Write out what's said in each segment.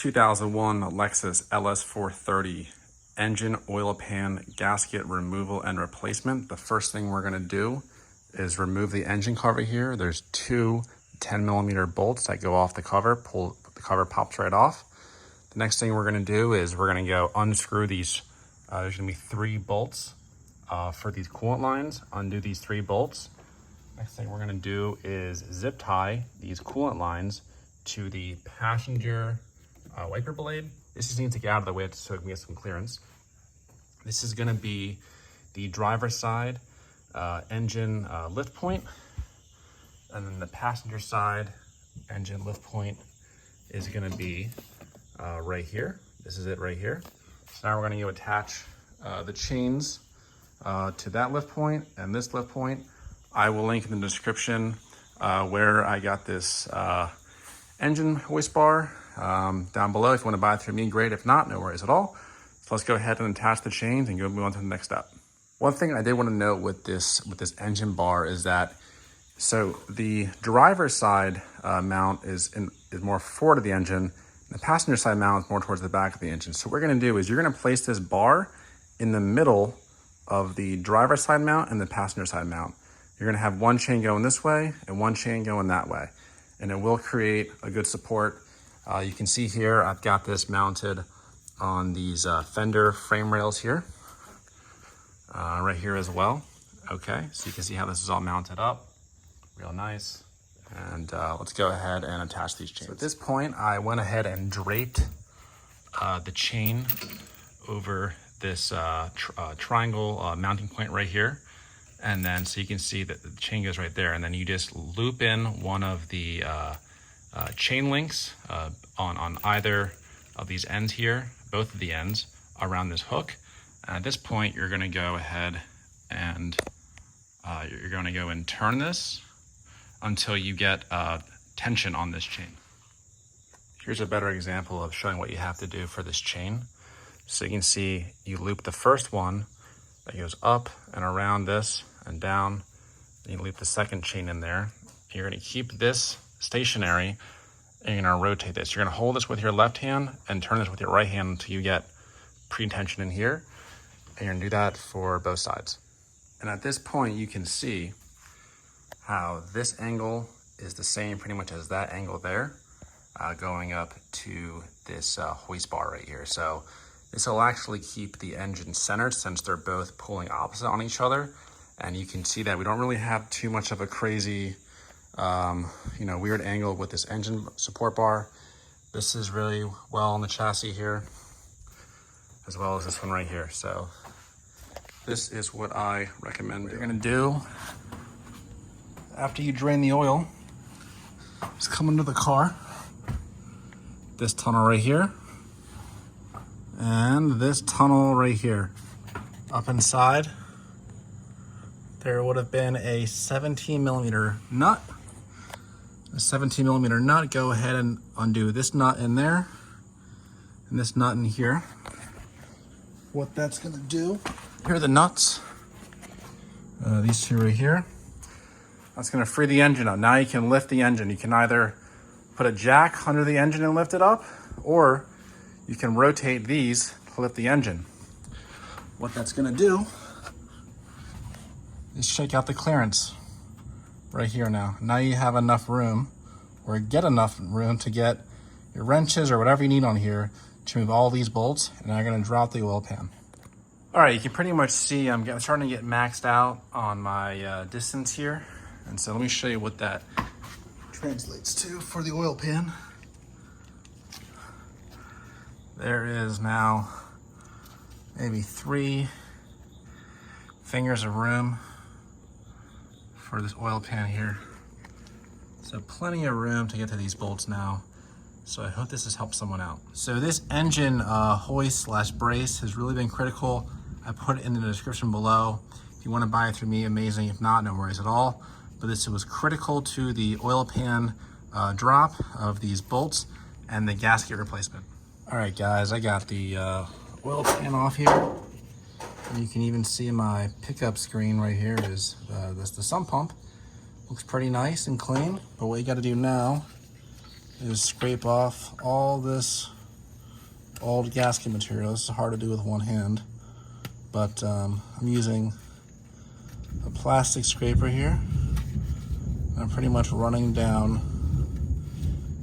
2001 Lexus LS430 engine oil pan gasket removal and replacement. The first thing we're gonna do is remove the engine cover here. There's two 10mm bolts that go off the cover. The cover pops right off. The next thing we're gonna do is we're gonna go unscrew these. There's gonna be 3 bolts for these coolant lines. Undo these 3 bolts. Next thing we're gonna do is zip tie these coolant lines to the passenger wiper blade. This just needs to get out of the way so we can get some clearance. This is gonna be the driver's side engine lift point, and then the passenger side engine lift point is gonna be right here. This is it right here. So now we're gonna go attach the chains to that lift point and this lift point. I will link in the description where I got this engine hoist bar down below. If you want to buy it through me, great. If not, no worries at all. So let's go ahead and attach the chains and go move on to the next step. One thing I did want to note with this engine bar is that, so the driver's side mount is more forward of the engine. The passenger side mount is more towards the back of the engine. So what we're going to do is you're going to place this bar in the middle of the driver's side mount and the passenger side mount. You're going to have one chain going this way and one chain going that way, and it will create a good support. You can see here, I've got this mounted on these fender frame rails here, right here as well. Okay, so you can see how this is all mounted up, real nice. And let's go ahead and attach these chains. So at this point, I went ahead and draped the chain over this triangle mounting point right here. And then, so you can see that the chain goes right there. And then you just loop in one of the chain links on either of these ends here, both of the ends around this hook. And at this point, you're gonna go ahead and you're gonna go and turn this until you get tension on this chain. Here's a better example of showing what you have to do for this chain. So you can see you loop the first one that goes up and around this and down. Then you loop the second chain in there. You're gonna keep this stationary and you're gonna rotate this. You're gonna hold this with your left hand and turn this with your right hand until you get pre-tension in here. And you're gonna do that for both sides. And at this point, you can see how this angle is the same pretty much as that angle there, going up to this hoist bar right here. So this will actually keep the engine centered since they're both pulling opposite on each other. And you can see that we don't really have too much of a crazy, weird angle with this engine support bar. This is really well on the chassis here, as well as this one right here. So this is what I recommend. What you're gonna do after you drain the oil is come into the car, this tunnel right here, and this tunnel right here. Up inside, there would have been a 17mm nut. A 17mm nut, go ahead and undo this nut in there, and this nut in here. What that's gonna do, here are the nuts, these two right here. That's gonna free the engine up. Now you can lift the engine. You can either put a jack under the engine and lift it up, or you can rotate these to lift the engine. What that's gonna do is shake out the clearance right here now. Now you have enough room, or get enough room to get your wrenches or whatever you need on here to move all these bolts, and I'm gonna drop the oil pan. All right, you can pretty much see I'm starting to get maxed out on my distance here. And so let me show you what that translates to for the oil pan. There is now maybe 3 fingers of room for this oil pan here. So plenty of room to get to these bolts now. So I hope this has helped someone out. So this engine hoist / brace has really been critical. I put it in the description below. If you want to buy it through me, amazing. If not, no worries at all. But this was critical to the oil pan drop of these bolts and the gasket replacement. All right, guys, I got the oil pan off here. And you can even see my pickup screen right here is the sump pump. Looks pretty nice and clean. But what you got to do now is scrape off all this old gasket material. This is hard to do with one hand, but I'm using a plastic scraper here. I'm pretty much running down.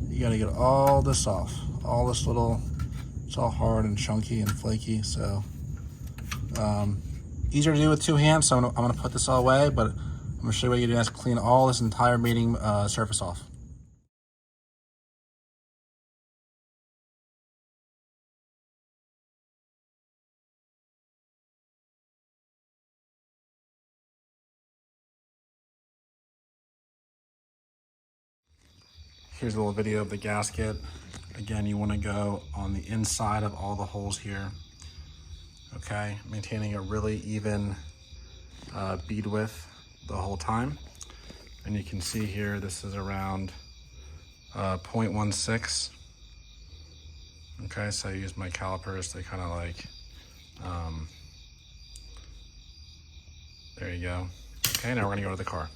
You gotta get all this off. All this little, it's all hard and chunky and flaky, so easier to do with two hands, so I'm gonna put this all away, but I'm gonna show you what you do next. Clean all this entire mating surface off. Here's a little video of the gasket. Again, you want to go on the inside of all the holes here. Okay, maintaining a really even bead width the whole time. And you can see here, this is around 0.16. Okay, so I use my calipers to kind of like, there you go. Okay, now we're gonna go to the car.